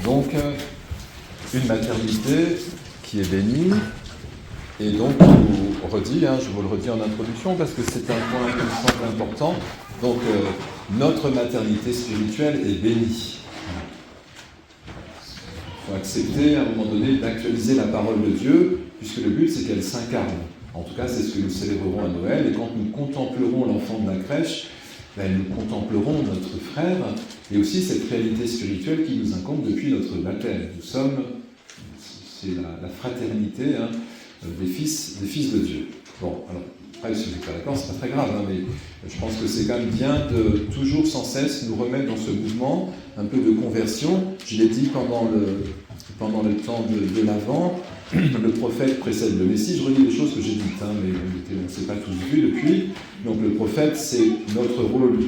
Donc, une maternité qui est bénie, et donc je vous le redis en introduction parce que c'est un point qui me semble important. Donc, notre maternité spirituelle est bénie. Il faut accepter à un moment donné d'actualiser la parole de Dieu, puisque le but c'est qu'elle s'incarne. En tout cas, c'est ce que nous célébrerons à Noël, et quand nous contemplerons l'enfant de la crèche, nous contemplerons notre frère, et aussi cette réalité spirituelle qui nous incombe depuis notre baptême. Nous sommes, c'est la fraternité des fils de Dieu. Bon, alors, après, si vous n'êtes pas d'accord, c'est pas très grave, mais je pense que c'est quand même bien de toujours sans cesse nous remettre dans ce mouvement un peu de conversion. Je l'ai dit pendant le temps de l'Avent, le prophète précède le Messie. Je redis les choses que j'ai dites, mais on ne s'est pas tous vus depuis. Donc le prophète, c'est notre rôle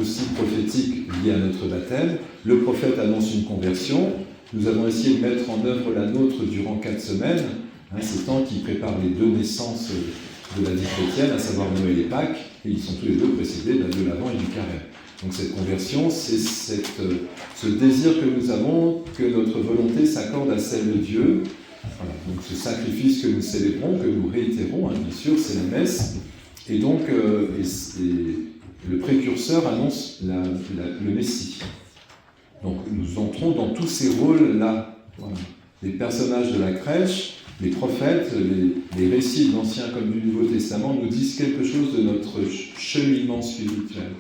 aussi prophétique lié à notre baptême. Le prophète annonce une conversion. Nous avons essayé de mettre en œuvre la nôtre durant 4 semaines, ces temps qui préparent les 2 naissances de la vie chrétienne, à savoir Noël et Pâques, et ils sont tous les 2 précédés de l'Avent et du Carême. Donc cette conversion, c'est ce désir que nous avons, que notre volonté s'accorde à celle de Dieu. Voilà. Donc ce sacrifice que nous célébrons, que nous réitérons, bien sûr, c'est la messe. Et donc le précurseur annonce le Messie. Donc nous entrons dans tous ces rôles-là. Voilà. Les personnages de la crèche, les prophètes, les récits de l'Ancien comme du Nouveau Testament nous disent quelque chose de notre cheminement spirituel.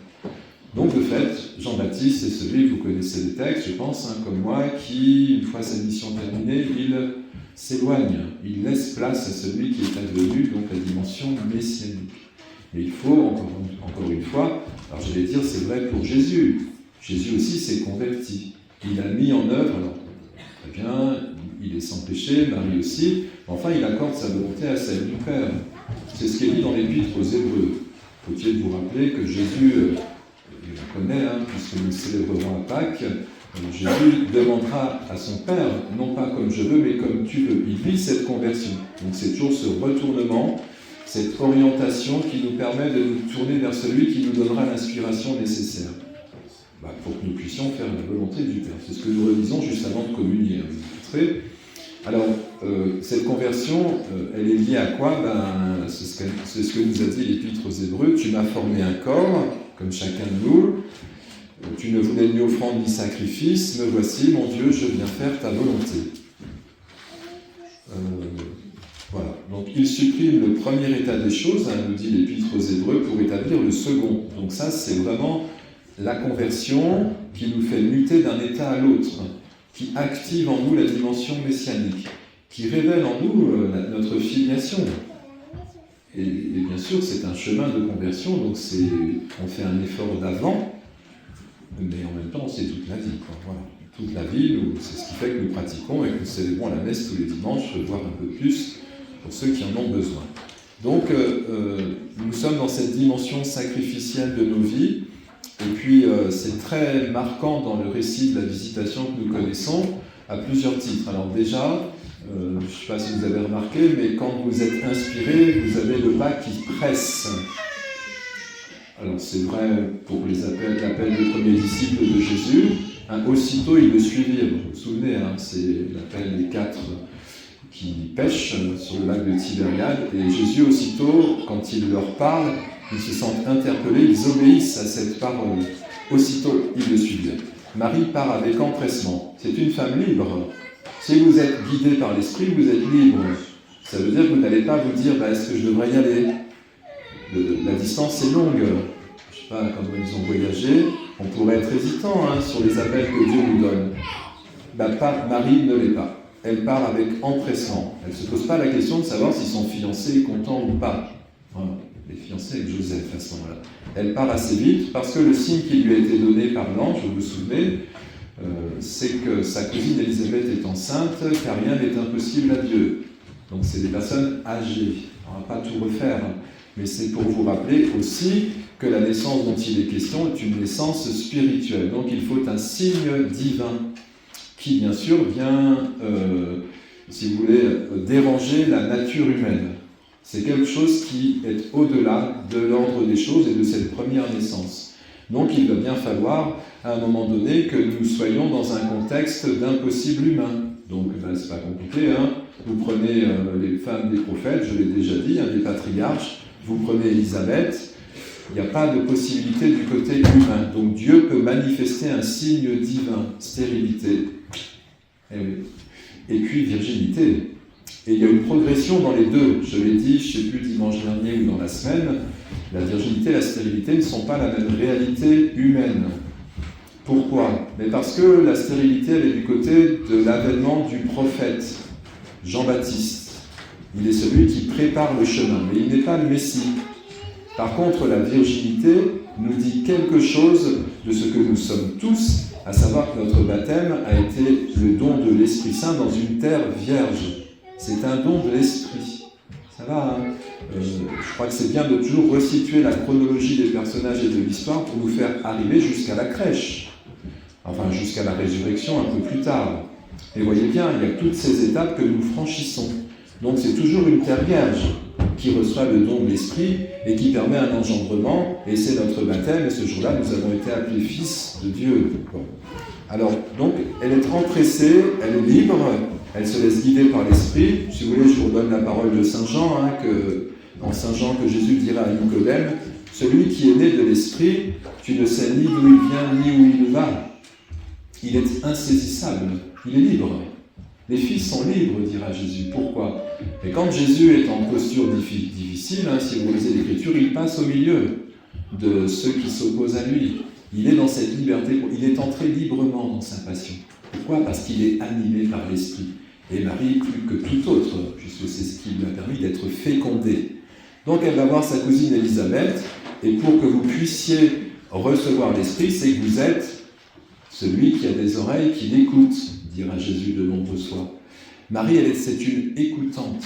Donc de fait, Jean-Baptiste, c'est celui, vous connaissez les textes, je pense, comme moi, qui, une fois sa mission terminée, il s'éloigne, il laisse place à celui qui est advenu, donc la dimension messianique. Et il faut, encore une fois, alors je vais dire, c'est vrai pour Jésus. Jésus aussi s'est converti. Il a mis en œuvre, alors très bien, il est sans péché, Marie aussi, enfin il accorde sa volonté à celle du Père. C'est ce qui est dit dans l'Épître aux Hébreux. Faut-il vous rappeler que Jésus, il la connaît, puisque nous célébrerons à Pâques, Jésus demandera à son Père, non pas comme je veux, mais comme tu veux. Il vit cette conversion. Donc c'est toujours ce retournement, cette orientation qui nous permet de nous tourner vers celui qui nous donnera l'inspiration nécessaire pour que nous puissions faire la volonté du Père. C'est ce que nous redisons juste avant de communier. Alors, cette conversion, elle est liée à quoi ? C'est ce que nous a dit l'Épître aux Hébreux. Tu m'as formé un corps, comme chacun de nous. Tu ne voulais ni offrande ni sacrifice. Me voici, mon Dieu, je viens faire ta volonté. Voilà. Donc, il supprime le premier état des choses, nous dit l'Épître aux Hébreux, pour établir le second. Donc ça, c'est vraiment la conversion qui nous fait muter d'un état à l'autre, qui active en nous la dimension messianique, qui révèle en nous notre filiation. Et bien sûr, c'est un chemin de conversion, donc on fait un effort d'avant, mais en même temps, c'est toute la vie. Voilà. Toute la vie, c'est ce qui fait que nous pratiquons et que nous célébrons la messe tous les dimanches, voire un peu plus, pour ceux qui en ont besoin. Donc, nous sommes dans cette dimension sacrificielle de nos vies. Et puis, c'est très marquant dans le récit de la visitation que nous connaissons, à plusieurs titres. Alors déjà, je ne sais pas si vous avez remarqué, mais quand vous êtes inspiré, vous avez le pas qui presse. Alors c'est vrai pour l'appel des premiers disciples de Jésus. Aussitôt, ils le suivirent. Vous vous souvenez, c'est l'appel des 4 qui pêchent sur le lac de Tibériade. Et Jésus, aussitôt, quand il leur parle, ils se sentent interpellés, ils obéissent à cette parole. Aussitôt, ils le suivirent. Marie part avec empressement. C'est une femme libre. Si vous êtes guidé par l'esprit, vous êtes libre. Ça veut dire que vous n'allez pas vous dire est-ce que je devrais y aller ? La distance est longue. Je ne sais pas, quand ils ont voyagé, on pourrait être hésitant sur les appels que Dieu nous donne. Marie ne l'est pas. Elle part avec empressement. Elle ne se pose pas la question de savoir si son fiancé est content ou pas. Voilà. Les fiancés avec Joseph à ce moment-là. Elle part assez vite parce que le signe qui lui a été donné par l'ange, vous vous souvenez, c'est que sa cousine Élisabeth est enceinte, car rien n'est impossible à Dieu. Donc c'est des personnes âgées. On ne va pas tout refaire, mais c'est pour vous rappeler aussi que la naissance dont il est question est une naissance spirituelle. Donc il faut un signe divin qui, bien sûr, vient, si vous voulez, déranger la nature humaine. C'est quelque chose qui est au-delà de l'ordre des choses et de cette première naissance. Donc il va bien falloir, à un moment donné, que nous soyons dans un contexte d'impossible humain. Donc c'est pas compliqué, hein. Vous prenez les femmes des prophètes, je l'ai déjà dit, des patriarches, vous prenez Élisabeth, il n'y a pas de possibilité du côté humain. Donc Dieu peut manifester un signe divin, stérilité, et puis virginité. Et il y a une progression dans les deux. Je l'ai dit, je ne sais plus, dimanche dernier ou dans la semaine, la virginité et la stérilité ne sont pas la même réalité humaine. Pourquoi? Mais parce que la stérilité, elle est du côté de l'avènement du prophète, Jean-Baptiste. Il est celui qui prépare le chemin, mais il n'est pas le Messie. Par contre, la virginité nous dit quelque chose de ce que nous sommes tous, à savoir que notre baptême a été le don de l'Esprit Saint dans une terre vierge. C'est un don de l'Esprit. Ça va, hein? Je crois que c'est bien de toujours resituer la chronologie des personnages et de l'histoire pour nous faire arriver jusqu'à la crèche. Enfin, jusqu'à la résurrection un peu plus tard. Et voyez bien, il y a toutes ces étapes que nous franchissons. Donc c'est toujours une terre vierge qui reçoit le don de l'Esprit et qui permet un engendrement, et c'est notre baptême, et ce jour-là, nous avons été appelés fils de Dieu. Bon. Alors, donc, elle est empressée, elle est libre, elle se laisse guider par l'Esprit. Si vous voulez, je vous redonne la parole de Saint Jean, en Saint Jean que Jésus dira à Nicodème, « Celui qui est né de l'Esprit, tu ne sais ni d'où il vient, ni où il va. Il est insaisissable, il est libre. » Les fils sont libres, dira Jésus. Pourquoi? Et quand Jésus est en posture difficile, si vous lisez l'Écriture, il passe au milieu de ceux qui s'opposent à lui. Il est dans cette liberté, il est entré librement dans sa passion. Pourquoi? Parce qu'il est animé par l'Esprit. Et Marie, plus que tout autre, puisque c'est ce qui lui a permis d'être fécondée. Donc elle va voir sa cousine Élisabeth, et pour que vous puissiez recevoir l'Esprit, c'est que vous êtes celui qui a des oreilles qui l'écoute, dira Jésus de nombreuses fois. Marie, c'est une écoutante.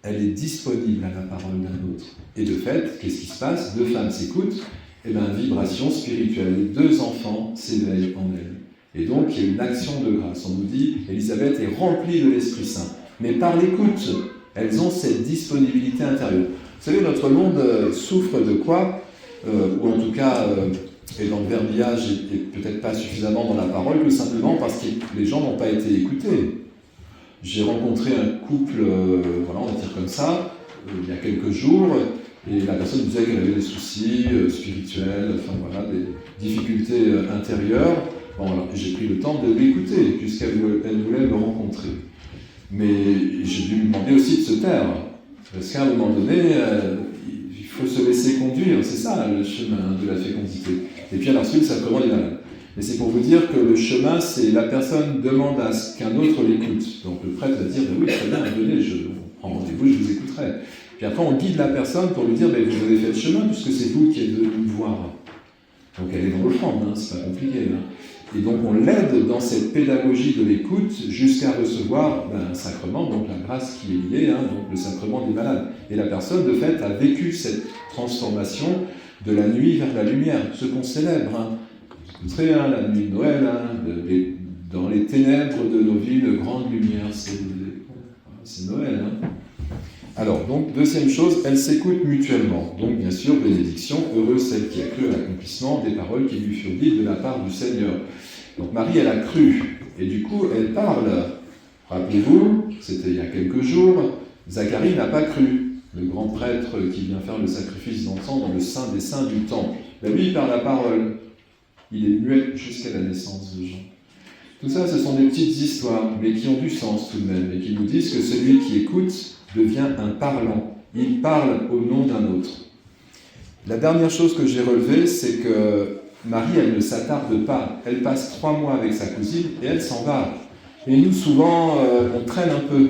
Elle est disponible à la parole d'un autre. Et de fait, qu'est-ce qui se passe? Deux femmes s'écoutent, et bien, vibration spirituelle. Les deux enfants s'éveillent en elle. Et donc, il y a une action de grâce. On nous dit, Élisabeth est remplie de l'Esprit Saint. Mais par l'écoute, elles ont cette disponibilité intérieure. Vous savez, notre monde souffre de quoi? Ou en tout cas, est dans le verbiage et peut-être pas suffisamment dans la parole, tout simplement parce que les gens n'ont pas été écoutés. J'ai rencontré un couple, on va dire comme ça, il y a quelques jours, et la personne disait qu'elle avait des soucis spirituels, des difficultés intérieures. Bon, alors, j'ai pris le temps de l'écouter, puisqu'elle voulait me rencontrer. Mais j'ai dû lui demander aussi de se taire, parce qu'à un moment donné, il faut se laisser conduire, c'est ça le chemin de la fécondité. Et puis elle a reçu le sacrement des malades. Mais c'est pour vous dire que le chemin, c'est la personne demande à ce qu'un autre l'écoute. Donc le prêtre va dire, oui, très bien, venez, je prends rendez-vous, je vous écouterai. Puis après, on guide la personne pour lui dire, vous avez fait le chemin, puisque c'est vous qui êtes venu me voir. Donc elle est dans l'offrande, c'est pas compliqué. Et donc on l'aide dans cette pédagogie de l'écoute jusqu'à recevoir un sacrement, donc la grâce qui est liée, donc le sacrement des malades. Et la personne, de fait, a vécu cette transformation de la nuit vers la lumière, ce qu'on célèbre. Vous écouterez la nuit de Noël, dans les ténèbres de nos vies, une grande lumière, c'est Noël. Alors, donc, deuxième chose, elles s'écoutent mutuellement. Donc, bien sûr, bénédiction, heureuse celle qui a cru à l'accomplissement des paroles qui lui furent dites de la part du Seigneur. Donc, Marie, elle a cru, et du coup, elle parle. Rappelez-vous, c'était il y a quelques jours, Zacharie n'a pas cru, le grand prêtre qui vient faire le sacrifice d'encens dans le Saint des Saints du Temple. Ben, lui, il parle la parole. Il est muet jusqu'à la naissance de Jean. Tout ça, ce sont des petites histoires, mais qui ont du sens tout de même, et qui nous disent que celui qui écoute devient un parlant. Il parle au nom d'un autre. La dernière chose que j'ai relevée, c'est que Marie, elle ne s'attarde pas. Elle passe 3 mois avec sa cousine et elle s'en va. Et nous, souvent, on traîne un peu.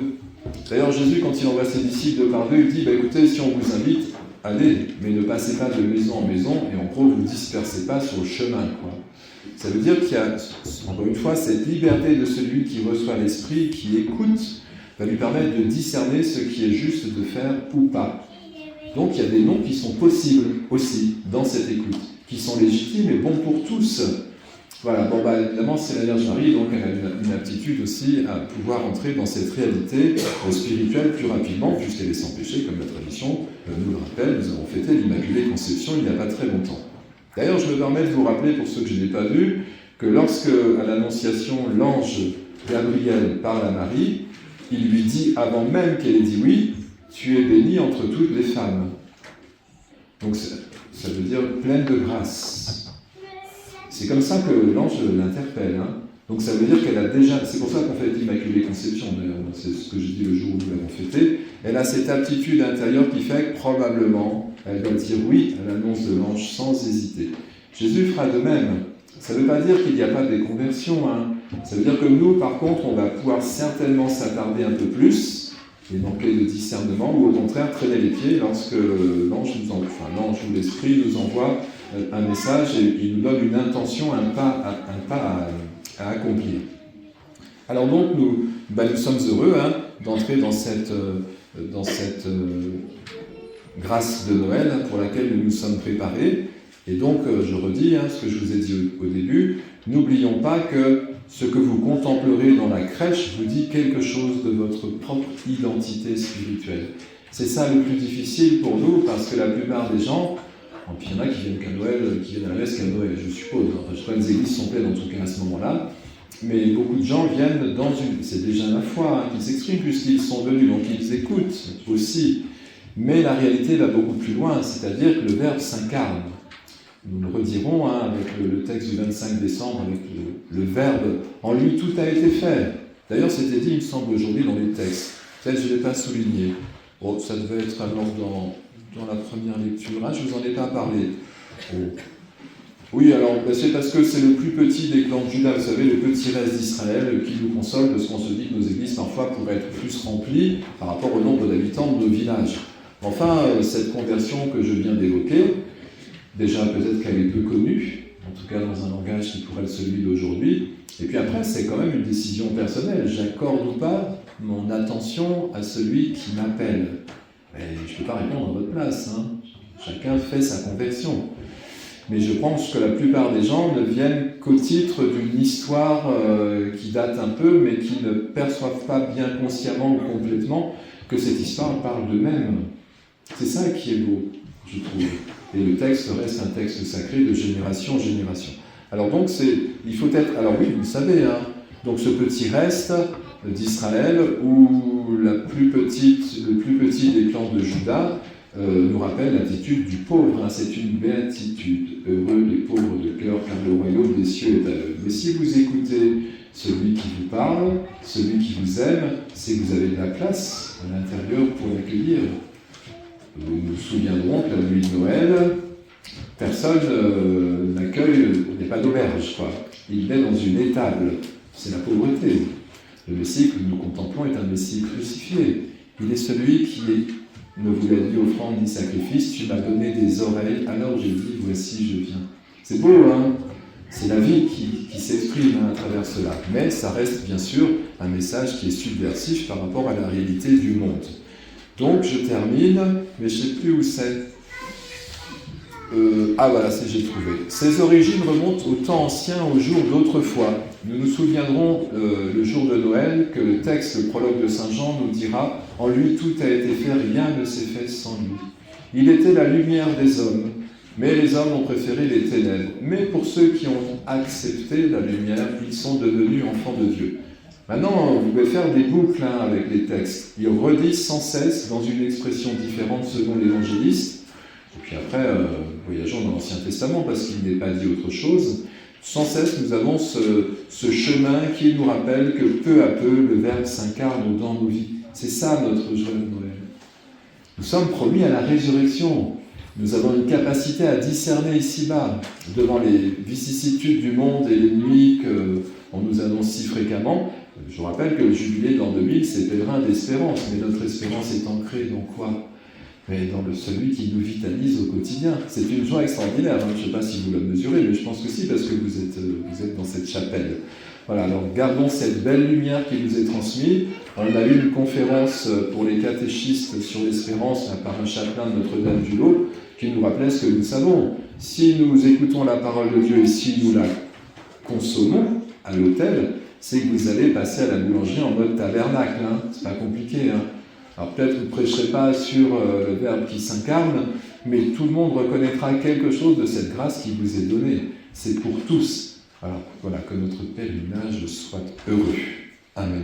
D'ailleurs, Jésus, quand il envoie ses disciples de par deux, il dit, écoutez, si on vous invite, allez, mais ne passez pas de maison en maison, et en gros, ne vous dispersez pas sur le chemin, Ça veut dire qu'il y a, encore une fois, cette liberté de celui qui reçoit l'Esprit, qui écoute, va lui permettre de discerner ce qui est juste de faire ou pas. Donc il y a des noms qui sont possibles aussi dans cette écoute, qui sont légitimes et bons pour tous. Voilà, évidemment c'est la Vierge Marie, donc elle a une aptitude aussi à pouvoir entrer dans cette réalité spirituelle plus rapidement, puisqu'elle est sans péché, comme la tradition nous le rappelle. Nous avons fêté l'Immaculée Conception il n'y a pas très longtemps. D'ailleurs, je me permets de vous rappeler, pour ceux que je n'ai pas vus, que lorsque, à l'Annonciation, l'ange Gabriel parle à Marie, il lui dit, avant même qu'elle ait dit oui, « Tu es bénie entre toutes les femmes ». Donc ça veut dire pleine de grâce. C'est comme ça que l'ange l'interpelle. Hein. Donc ça veut dire qu'elle a déjà, c'est pour ça qu'on fait l'Immaculée Conception, d'ailleurs, c'est ce que je dis le jour où nous l'avons fêté, elle a cette aptitude intérieure qui fait que probablement elle va dire oui à l'annonce de l'ange sans hésiter. Jésus fera de même. Ça ne veut pas dire qu'il n'y a pas des conversions. Hein. Ça veut dire que nous, par contre, on va pouvoir certainement s'attarder un peu plus et manquer de discernement, ou au contraire traîner les pieds lorsque l'ange ou l'esprit nous envoie un message et il nous donne une intention, un pas à accomplir. Alors donc, nous sommes heureux d'entrer dans cette grâce de Noël pour laquelle nous nous sommes préparés. Et donc, je redis ce que je vous ai dit au début, n'oublions pas que ce que vous contemplerez dans la crèche vous dit quelque chose de votre propre identité spirituelle. C'est ça le plus difficile pour nous, parce que la plupart des gens, puis il y en a qui viennent qu'à Noël, qui viennent à la messe qu'à Noël, je suppose. Enfin, je crois que les églises sont pleines en tout cas à ce moment-là. Mais beaucoup de gens viennent dans une... C'est déjà la foi qui s'exprime puisqu'ils sont venus, donc ils écoutent aussi. Mais la réalité va beaucoup plus loin, c'est-à-dire que le Verbe s'incarne. Nous le redirons avec le texte du 25 décembre, avec le Verbe. En lui, tout a été fait. D'ailleurs, c'était dit, il me semble, aujourd'hui dans les textes. Peut-être je ne l'ai pas souligné. Oh, ça devait être alors dans la première lecture. Je ne vous en ai pas parlé. Oh. Oui, alors, c'est parce que c'est le plus petit des clans de Juda, vous savez, le petit reste d'Israël qui nous console, parce qu'on se dit que nos églises, parfois, pourraient être plus remplies par rapport au nombre d'habitants de nos villages. Enfin, cette conversion que je viens d'évoquer, déjà, peut-être qu'elle est peu connue, en tout cas dans un langage qui pourrait être celui d'aujourd'hui. Et puis après, c'est quand même une décision personnelle. J'accorde ou pas mon attention à celui qui m'appelle. Et je ne peux pas répondre à votre place. Chacun fait sa conversion. Mais je pense que la plupart des gens ne viennent qu'au titre d'une histoire qui date un peu, mais qui ne perçoivent pas bien consciemment ou complètement que cette histoire parle d'eux-mêmes. C'est ça qui est beau, je trouve. Et le texte reste un texte sacré de génération en génération. Alors donc, il faut être... Alors oui, vous le savez, donc ce petit reste d'Israël, où le plus petit des clans de Juda, nous rappelle l'attitude du pauvre. C'est une béatitude. Heureux les pauvres de cœur, car le royaume des cieux est à eux. Mais si vous écoutez celui qui vous parle, celui qui vous aime, c'est que vous avez de la place à l'intérieur pour l'accueillir. Nous nous souviendrons que la nuit de Noël, personne n'accueille, il n'y a pas d'auberge, quoi. Il est dans une étable. C'est la pauvreté. Le Messie que nous contemplons est un Messie crucifié. Il est celui qui ne voulait ni offrande ni sacrifice. Tu m'as donné des oreilles, alors j'ai dit, voici, je viens. C'est beau, C'est la vie qui s'exprime à travers cela. Mais ça reste, bien sûr, un message qui est subversif par rapport à la réalité du monde. Donc, je termine, mais je ne sais plus où c'est. Voilà, j'ai trouvé. Ces origines remontent au temps ancien, au jour d'autrefois. Nous nous souviendrons le jour de Noël que le texte, le prologue de Saint Jean nous dira « En lui tout a été fait, rien ne s'est fait sans lui. Il était la lumière des hommes, mais les hommes ont préféré les ténèbres. Mais pour ceux qui ont accepté la lumière, ils sont devenus enfants de Dieu. » Maintenant, vous pouvez faire des boucles avec les textes. Ils redisent sans cesse, dans une expression différente selon l'évangéliste. Et puis après, voyageons dans l'Ancien Testament, parce qu'il n'est pas dit autre chose. Sans cesse, nous avons ce chemin qui nous rappelle que peu à peu, le Verbe s'incarne dans nos vies. C'est ça notre joie de Noël. Nous sommes promis à la résurrection. Nous avons une capacité à discerner ici-bas, devant les vicissitudes du monde et les nuits qu'on nous annonce si fréquemment. Je vous rappelle que le jubilé d'an 2000, c'est pèlerin d'espérance, mais notre espérance est ancrée dans quoi ? Mais dans celui qui nous vitalise au quotidien. C'est une joie extraordinaire, je ne sais pas si vous la mesurez, mais je pense que si, parce que vous êtes dans cette chapelle. Voilà, alors gardons cette belle lumière qui nous est transmise. On a eu une conférence pour les catéchistes sur l'espérance par un chapelain de Notre-Dame du Lot, qui nous rappelait ce que nous savons. Si nous écoutons la parole de Dieu et si nous la consommons à l'autel, c'est que vous allez passer à la boulangerie en mode tabernacle. C'est pas compliqué. Alors peut-être vous ne prêcherez pas sur le Verbe qui s'incarne, mais tout le monde reconnaîtra quelque chose de cette grâce qui vous est donnée. C'est pour tous. Alors voilà, que notre pèlerinage soit heureux. Amen.